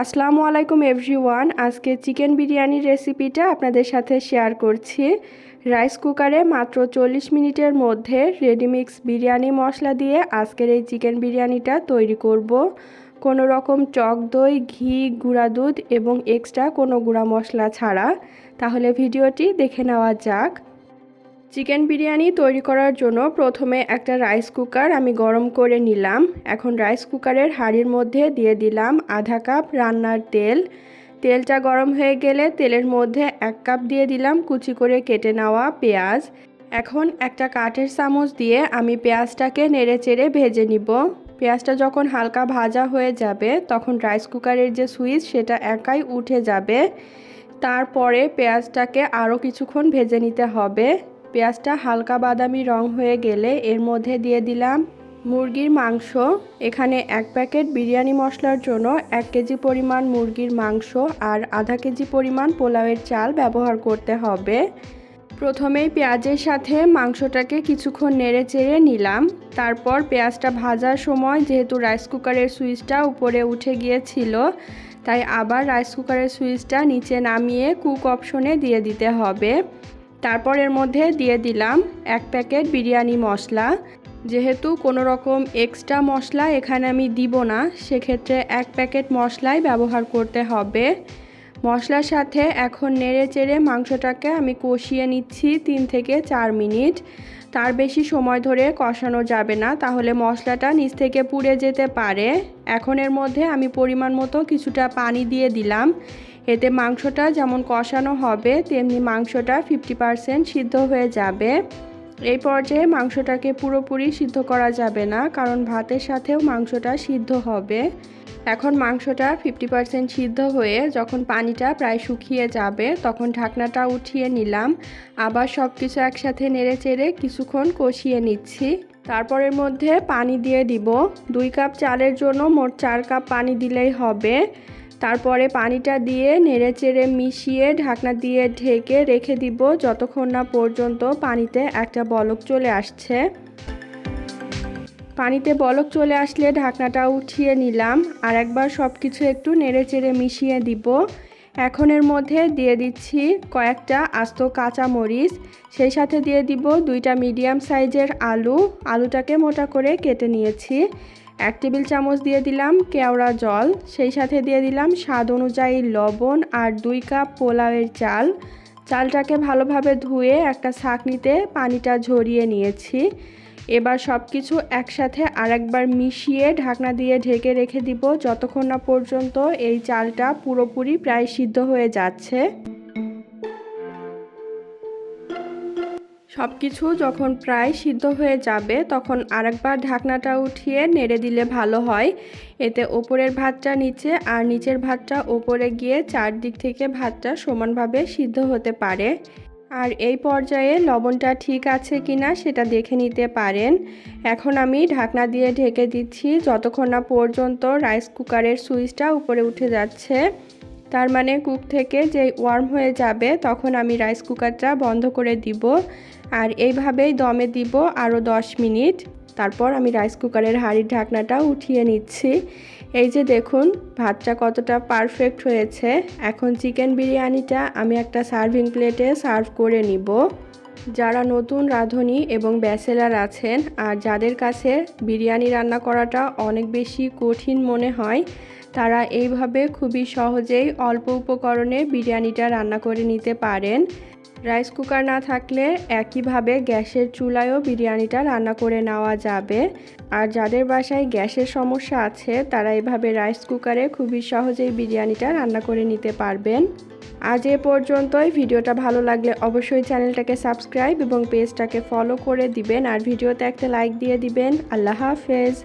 আসসালামু আলাইকুম এভরিওয়ান। আজকে চিকেন বিরিয়ানির রেসিপিটা আপনাদের সাথে শেয়ার করছি। রাইস কুকারে মাত্র 40 মিনিটের মধ্যে রেডিমিক্স বিরিয়ানি মশলা দিয়ে আজকের এই চিকেন বিরিয়ানিটা তৈরি করব। কোনো রকম টক দই, ঘি, গুঁড়া দুধ এবং এক্সট্রা কোনো গুঁড়া মশলা ছাড়া। তাহলে ভিডিওটি দেখে নেওয়া যাক। চিকেন বিরিয়ানি তৈরি করার জন্য প্রথমে একটা রাইস কুকার আমি গরম করে নিলাম। এখন রাইস কুকারের হাঁড়ির মধ্যে দিয়ে দিলাম আধা কাপ রান্নার তেল। তেলটা গরম হয়ে গেলে তেলের মধ্যে 1 কাপ দিয়ে দিলাম কুচি করে কেটে নেওয়া পেঁয়াজ। এখন একটা কাঠের চামচ দিয়ে আমি পেঁয়াজটাকে নেড়েচেড়ে ভেজে নিব। পেঁয়াজটা যখন হালকা ভাজা হয়ে যাবে তখন রাইস কুকারের যে সুইচ সেটা একাই উঠে যাবে। তারপরে পেঁয়াজটাকে আরও কিছুক্ষণ ভেজে নিতে হবে। পেঁয়াজটা হালকা বাদামি রং হয়ে গেলে এর মধ্যে দিয়ে দিলাম মুরগির মাংস। এখানে 1 প্যাকেট বিরিয়ানি মশলার জন্য 1 কেজি পরিমাণ মুরগির মাংস আর আধা কেজি পরিমাণ পোলাওয়ের চাল ব্যবহার করতে হবে। প্রথমেই পেঁয়াজের সাথে মাংসটাকে কিছুক্ষণ নেড়ে চেড়ে নিলাম। তারপর পেঁয়াজটা ভাজার সময় যেহেতু রাইস কুকারের সুইচটা উপরে উঠে গিয়েছিল, তাই আবার রাইস কুকারের সুইচটা নিচে নামিয়ে কুক অপশনে দিয়ে দিতে হবে। তারপর এর মধ্যে দিয়ে দিলাম 1 প্যাকেট বিরিয়ানি মশলা। যেহেতু কোনো রকম এক্সট্রা মশলা এখানে আমি দিব না, সেক্ষেত্রে 1 প্যাকেট মশলাই ব্যবহার করতে হবে। মশলার সাথে এখন নেড়ে চেড়ে মাংসটাকে আমি কষিয়ে নিচ্ছি 3 থেকে 4 মিনিট। তার বেশি সময় ধরে কষানো যাবে না, তাহলে মশলাটা নিচ থেকে পুড়ে যেতে পারে। এখন এর মধ্যে আমি পরিমাণ মতো কিছুটা পানি দিয়ে দিলাম। এতে মাংসটা যেমন কষানো হবে তেমনি মাংসটা 50% সিদ্ধ হয়ে যাবে। এই পর্যায়ে মাংসটাকে পুরোপুরি সিদ্ধ করা যাবে না, কারণ ভাতের সাথেও মাংসটা সিদ্ধ হবে। এখন মাংসটা 50% সিদ্ধ হয়ে যখন পানিটা প্রায় শুকিয়ে যাবে তখন ঢাকনাটা উঠিয়ে নিলাম। আবার সব কিছু একসাথে নেড়ে চেড়ে কিছুক্ষণ কষিয়ে নিচ্ছি। তারপরের মধ্যে পানি দিয়ে দিব। 2 কাপ চালের জন্য মোট 4 কাপ পানি দিলেই হবে। তারপরে পানিটা দিয়ে নেড়েচেড়ে মিশিয়ে ঢাকনা দিয়ে ঢেকে রেখে দিব যতক্ষণ না পর্যন্ত পানিতে একটা বলক চলে আসছে। পানিতে বলক চলে আসলে ঢাকনাটা উঠিয়ে নিলাম। আর একবার সব কিছু একটু নেড়েচেড়ে মিশিয়ে দিব। এখন এর মধ্যে দিয়ে দিচ্ছি কয়েকটা আস্ত কাঁচামরিচ। সেই সাথে দিয়ে দিব 2টা মিডিয়াম সাইজের আলুটাকে মোটা করে কেটে নিয়েছি। 1 টেবিল চামচ দিয়ে দিলাম কেওড়া জল। সেই সাথে দিয়ে দিলাম স্বাদ অনুযায়ী লবণ আর 2 কাপ পোলাওয়ের চাল। চালটাকে ভালোভাবে ধুয়ে একটা ছাঁকনিতে পানিটা ঝরিয়ে নিয়েছি। এবার সব কিছু একসাথে আরেকবার মিশিয়ে ঢাকনা দিয়ে ঢেকে রেখে দিব যতক্ষণ না পর্যন্ত এই চালটা পুরোপুরি প্রায় সিদ্ধ হয়ে যাচ্ছে। সব কিছু যখন প্রায় সিদ্ধ হয়ে যাবে তখন আরেকবার ঢাকনাটা উঠিয়ে নেড়ে দিলে ভালো হয়। এতে ওপরের ভাতটা নিচে আর নিচের ভাতটা ওপরে গিয়ে চারদিক থেকে ভাতটা সমানভাবে সিদ্ধ হতে পারে। আর এই পর্যায়ে লবণটা ঠিক আছে কিনা সেটা দেখে নিতে পারেন। এখন আমি ঢাকনা দিয়ে ঢেকে দিচ্ছি যতক্ষণ না পর্যন্ত রাইস কুকারের সুইচটা উপরে উঠে যাচ্ছে। তার মানে কুক থেকে যে ওয়ার্ম হয়ে যাবে তখন আমি রাইস কুকারটা বন্ধ করে দিব। আর এইভাবেই দমে দিব আরও 10 মিনিট। তারপর আমি রাইস কুকারের হাঁড়ির ঢাকনাটা উঠিয়ে নিচ্ছি। এই যে দেখুন ভাতটা কতটা পারফেক্ট হয়েছে। এখন চিকেন বিরিয়ানিটা আমি একটা সার্ভিং প্লেটে সার্ভ করে নিব। যারা নতুন রাঁধুনি এবং ব্যাচেলার আছেন আর যাদের কাছে বিরিয়ানি রান্না করাটা অনেক বেশি কঠিন মনে হয়, তারা এইভাবে খুবই সহজেই অল্প উপকরণে বিরিয়ানিটা রান্না করে নিতে পারেন। রাইস কুকার না থাকলে একইভাবে গ্যাসের চুলায়ও বিরিয়ানিটা রান্না করে নেওয়া যাবে। আর যাদের বাসায় গ্যাসের সমস্যা আছে তারা এভাবে রাইস কুকারে খুবই সহজেই বিরিয়ানিটা রান্না করে নিতে পারবেন। আজ এ পর্যন্তই। ভিডিওটা ভালো লাগলে অবশ্যই চ্যানেলটাকে সাবস্ক্রাইব এবং পেজটাকে ফলো করে দিবেন আর ভিডিওতে একটা লাইক দিয়ে দিবেন। আল্লাহ হাফেজ।